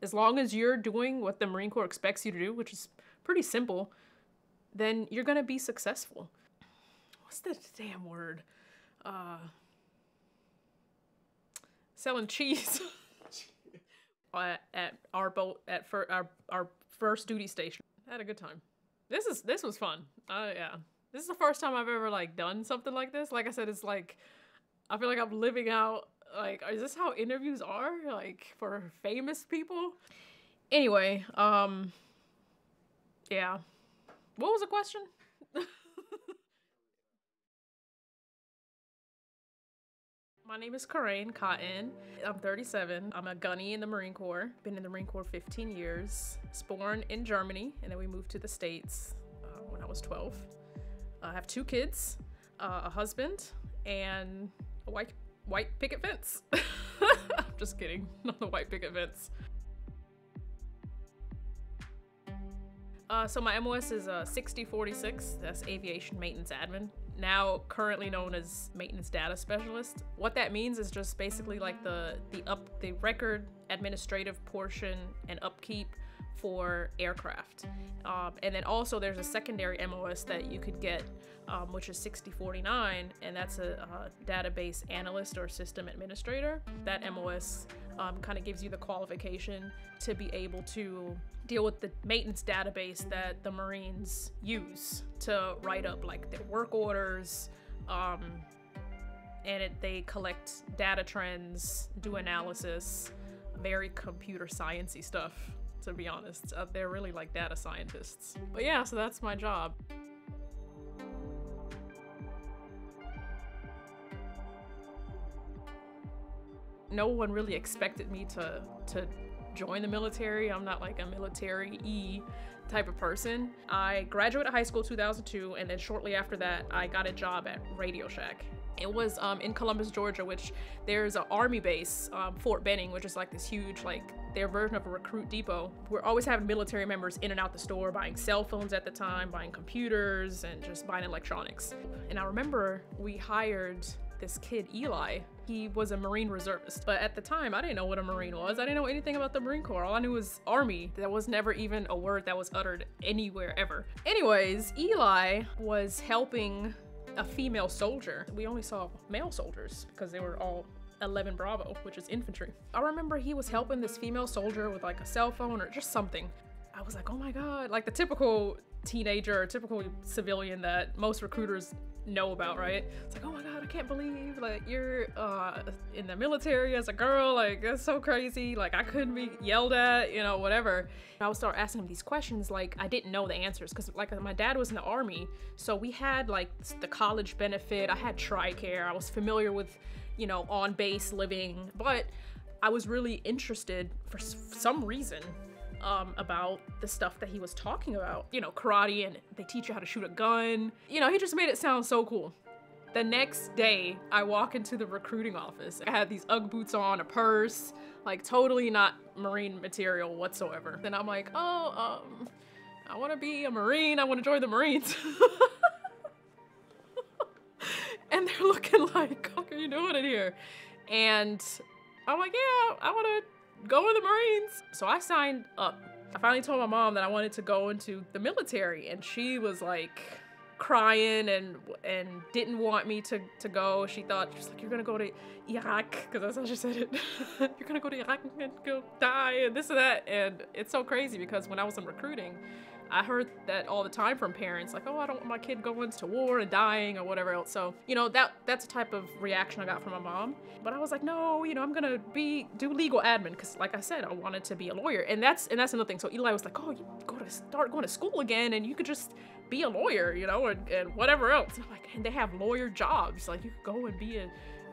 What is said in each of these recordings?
As long as you're doing what the Marine Corps expects you to do, which is pretty simple, then you're gonna be successful. What's the damn word? Selling cheese at our boat at our first duty station. I had a good time. This was fun. Yeah. This is the first time I've ever like done something like this. Like I said, it's like I feel like I'm living out, like, is this how interviews are, like, for famous people? Anyway, yeah. What was the question? My name is Corraine Cotton. I'm 37. I'm a gunny in the Marine Corps. Been in the Marine Corps 15 years. Was born in Germany, and then we moved to the States when I was 12. I have 2 kids, a husband, and a white picket fence. I'm just kidding, not the white picket fence. So my MOS is 6046. That's Aviation Maintenance Admin. Now currently known as Maintenance Data Specialist. What that means is just basically like the record administrative portion and upkeep for aircraft. And then also there's a secondary MOS that you could get, which is 6049, and that's a database analyst or system administrator. That MOS kind of gives you the qualification to be able to deal with the maintenance database that the Marines use to write up like their work orders, and they collect data trends, do analysis, very computer sciencey stuff, to be honest. They're really like data scientists. But yeah, so that's my job. No one really expected me to join the military. I'm not like a military-y type of person. I graduated high school 2002, and then shortly after that, I got a job at Radio Shack. It was in Columbus, Georgia, which there's an army base, Fort Benning, which is like this huge, like their version of a recruit depot. We're always having military members in and out the store, buying cell phones at the time, buying computers, and just buying electronics. And I remember we hired this kid, Eli. He was a Marine reservist, but at the time I didn't know what a Marine was. I didn't know anything about the Marine Corps. All I knew was Army. That was never even a word that was uttered anywhere ever. Anyways, Eli was helping a female soldier. We only saw male soldiers because they were all 11 Bravo, which is infantry. I remember he was helping this female soldier with like a cell phone or just something. I was like, oh my God, like the typical teenager or typical civilian that most recruiters know about, right? It's like, oh my God, I can't believe like you're in the military as a girl, like that's so crazy, like I couldn't be yelled at, you know, whatever. I would start asking him these questions like I didn't know the answers, because like my dad was in the Army, so we had like the college benefit, I had TRICARE, I was familiar with, you know, on base living, but I was really interested for some reason about the stuff that he was talking about. You know, karate, and they teach you how to shoot a gun. You know, he just made it sound so cool. The next day, I walk into the recruiting office. I had these Ugg boots on, a purse, like totally not Marine material whatsoever. Then I'm like, oh, I want to be a Marine. I want to join the Marines. And they're looking like, what are you doing in here? And I'm like, yeah, I want to go with the Marines. So I signed up. I finally told my mom that I wanted to go into the military, and she was like crying and didn't want me to go. She thought, she's like, you're gonna go to Iraq, because that's how she said it. You're gonna go to Iraq and go die and this and that. And it's so crazy because when I was in recruiting, I heard that all the time from parents, like, oh, I don't want my kid going to war and dying or whatever else. So, you know, that's a type of reaction I got from my mom. But I was like, no, you know, I'm gonna do legal admin, because like I said, I wanted to be a lawyer. And that's another thing. So Eli was like, oh, you start going to school again, and you could just be a lawyer, you know, and whatever else. And I'm like, and they have lawyer jobs. Like, you could go and be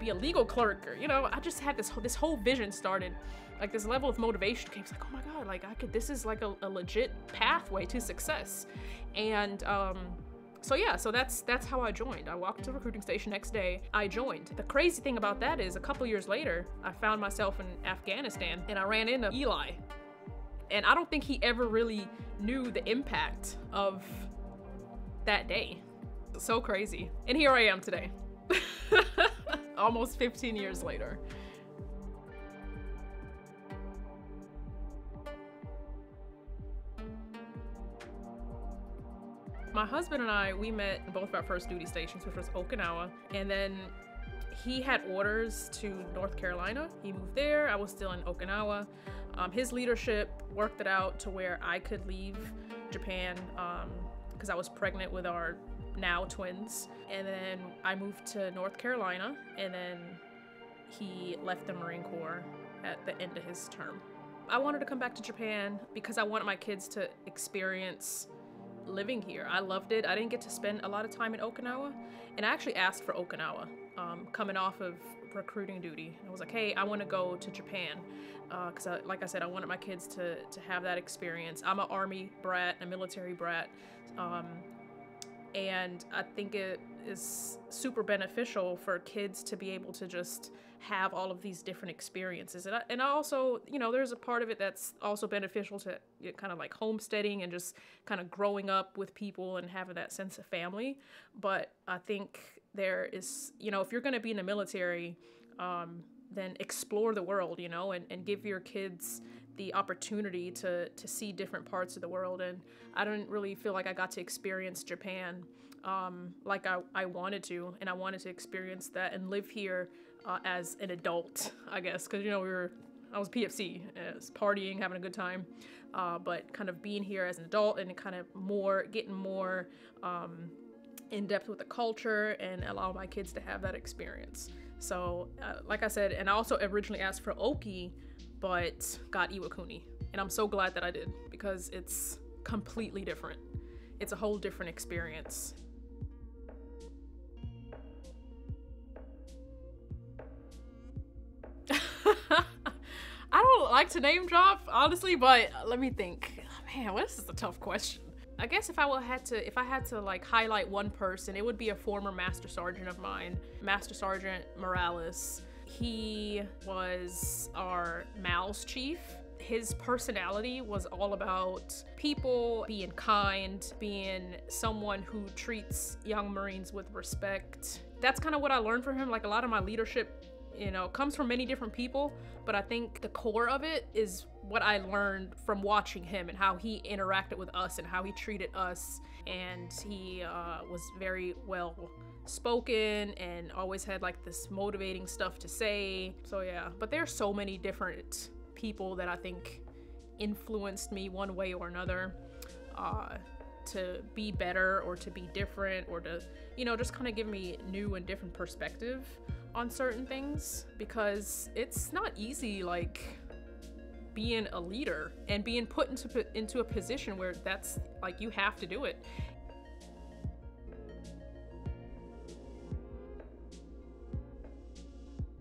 a legal clerk, or, you know, I just had this whole vision started. Like this level of motivation came. It's like, oh my God, like this is like a legit pathway to success. And so yeah, so that's how I joined. I walked to the recruiting station next day, I joined. The crazy thing about that is a couple years later, I found myself in Afghanistan, and I ran into Eli. And I don't think he ever really knew the impact of that day. So crazy. And here I am today. Almost 15 years later. My husband and I, we met in both of our first duty stations, which was Okinawa, and then he had orders to North Carolina. He moved there. I was still in Okinawa. His leadership worked it out to where I could leave Japan because I was pregnant with our now twins. And then I moved to North Carolina, and then he left the Marine Corps at the end of his term. I wanted to come back to Japan because I wanted my kids to experience living here. I loved it. I didn't get to spend a lot of time in Okinawa, and I actually asked for Okinawa coming off of recruiting duty. I was like, hey, I want to go to Japan because like I said, I wanted my kids to have that experience. I'm an Army brat, a military brat, and I think it is super beneficial for kids to be able to just have all of these different experiences. And I also, you know, there's a part of it that's also beneficial to kind of like homesteading and just kind of growing up with people and having that sense of family. But I think there is, you know, if you're going to be in the military, then explore the world, you know, and give your kids the opportunity to see different parts of the world. And I didn't really feel like I got to experience Japan like I wanted to, and I wanted to experience that and live here as an adult, I guess, because, you know, I was PFC, partying, having a good time, but kind of being here as an adult and kind of getting more in depth with the culture and allow my kids to have that experience. So, like I said, and I also originally asked for Oki, but got Iwakuni, and I'm so glad that I did because it's completely different. It's a whole different experience. I don't like to name drop, honestly, but let me think. Man, this is a tough question. I guess if I had to like highlight one person, it would be a former Master Sergeant of mine, Master Sergeant Morales. He was our MALS chief. His personality was all about people, being kind, being someone who treats young Marines with respect. That's kind of what I learned from him. Like, a lot of my leadership, you know, comes from many different people, but I think the core of it is what I learned from watching him and how he interacted with us and how he treated us. And he was very well spoken and always had like this motivating stuff to say. So yeah, but there's so many different people that I think influenced me one way or another to be better or to be different or to, you know, just kind of give me new and different perspective on certain things, because it's not easy, like, being a leader and being put into a position where that's like you have to do it.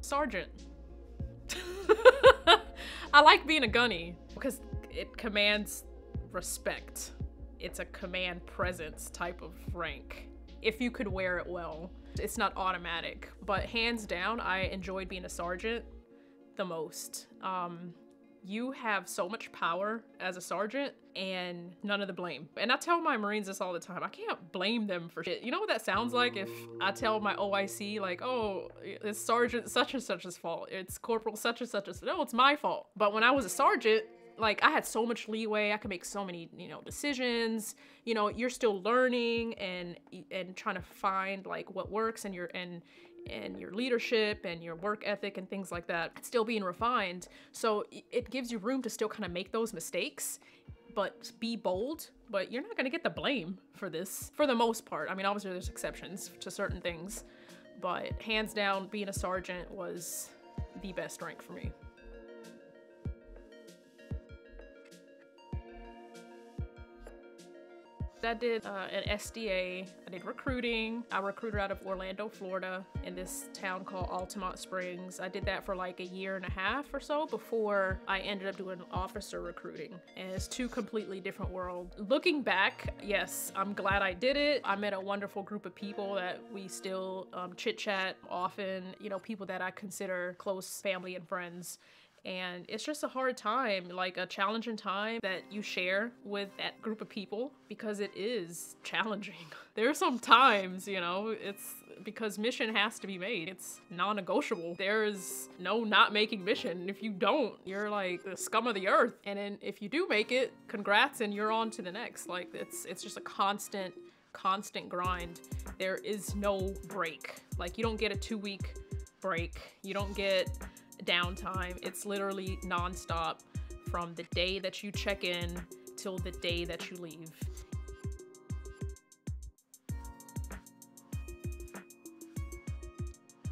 Sergeant. I like being a gunny because it commands respect. It's a command presence type of rank, if you could wear it well. It's not automatic, but hands down, I enjoyed being a sergeant the most. You have so much power as a sergeant and none of the blame. And I tell my Marines this all the time. I can't blame them for shit. You know what that sounds like if I tell my OIC, like, oh, it's Sergeant such and such's fault. It's Corporal such and such's. No, it's my fault. But when I was a sergeant, like, I had so much leeway. I could make so many, you know, decisions. You know, you're still learning and trying to find like what works and your leadership and your work ethic and things like that. It's still being refined. So it gives you room to still kind of make those mistakes, but be bold. But you're not gonna get the blame for this for the most part. I mean, obviously there's exceptions to certain things, but hands down, being a sergeant was the best rank for me. I did an SDA, I did recruiting. I recruited out of Orlando, Florida in this town called Altamont Springs. I did that for like a year and a half or so before I ended up doing officer recruiting. And it's two completely different worlds. Looking back, yes, I'm glad I did it. I met a wonderful group of people that we still chit chat often, you know, people that I consider close family and friends. And it's just a hard time, like a challenging time that you share with that group of people because it is challenging. There are some times, you know, it's because mission has to be made. It's non-negotiable. There is no not making mission. If you don't, you're like the scum of the earth. And then if you do make it, congrats and you're on to the next. Like it's just a constant constant grind. There is no break. Like, you don't get a 2-week break. You don't get downtime. It's literally nonstop from the day that you check in till the day that you leave.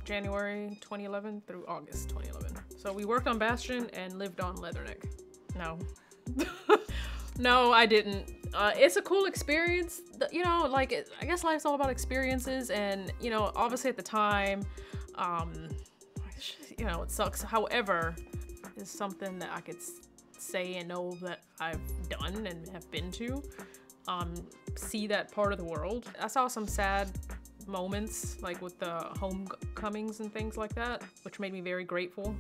January 2011 through August 2011. So we worked on Bastion and lived on Leatherneck. No. No, I didn't. It's a cool experience. You know, like, I guess life's all about experiences, and, you know, obviously at the time, you know, it sucks. However, it's something that I could say and know that I've done and have been to. See that part of the world. I saw some sad moments, like with the homecomings and things like that, which made me very grateful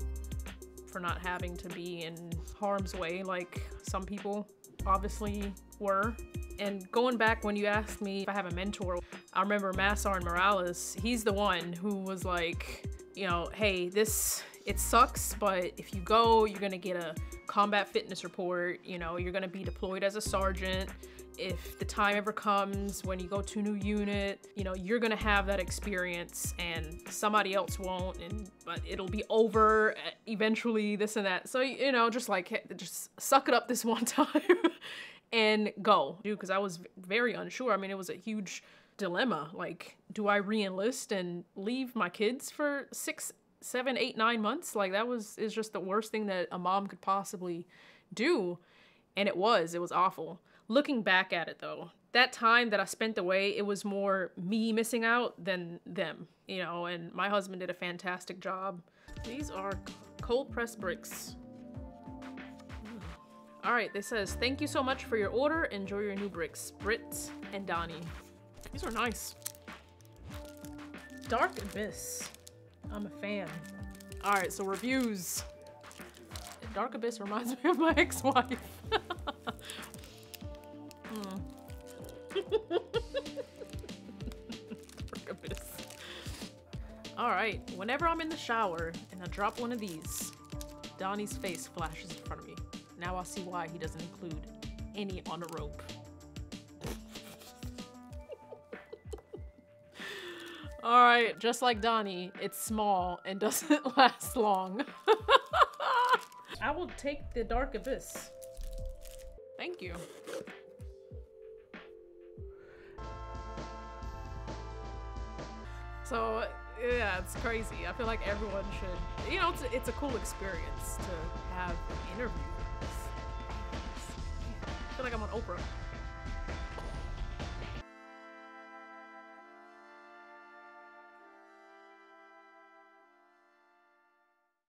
for not having to be in harm's way like some people obviously were. And going back when you asked me if I have a mentor, I remember Massar and Morales, he's the one who was like, you know, hey, it sucks, but if you go, you're gonna get a combat fitness report, you know, you're gonna be deployed as a sergeant. If the time ever comes when you go to a new unit, you know, you're gonna have that experience and somebody else won't, but it'll be over eventually, this and that. So, you know, just suck it up this one time and go. Because I was very unsure. I mean, it was a huge dilemma. Like, do I re-enlist and leave my kids for 6, 7, 8, 9 months? Like, is just the worst thing that a mom could possibly do. And it was awful. Looking back at it though, that time that I spent away, it was more me missing out than them, you know, and my husband did a fantastic job. These are cold pressed bricks. All right, this says, thank you so much for your order. Enjoy your new bricks. Britt and Donnie. These are nice. Dark Abyss. I'm a fan. All right, so reviews. Dark Abyss reminds me of my ex-wife. Alright, whenever I'm in the shower and I drop one of these, Donnie's face flashes in front of me. Now I see why he doesn't include any on a rope. Alright, just like Donnie, it's small and doesn't last long. I will take the Dark Abyss. Thank you. So, yeah, it's crazy. I feel like everyone should, you know, it's a cool experience to have an interview. I feel like I'm on Oprah.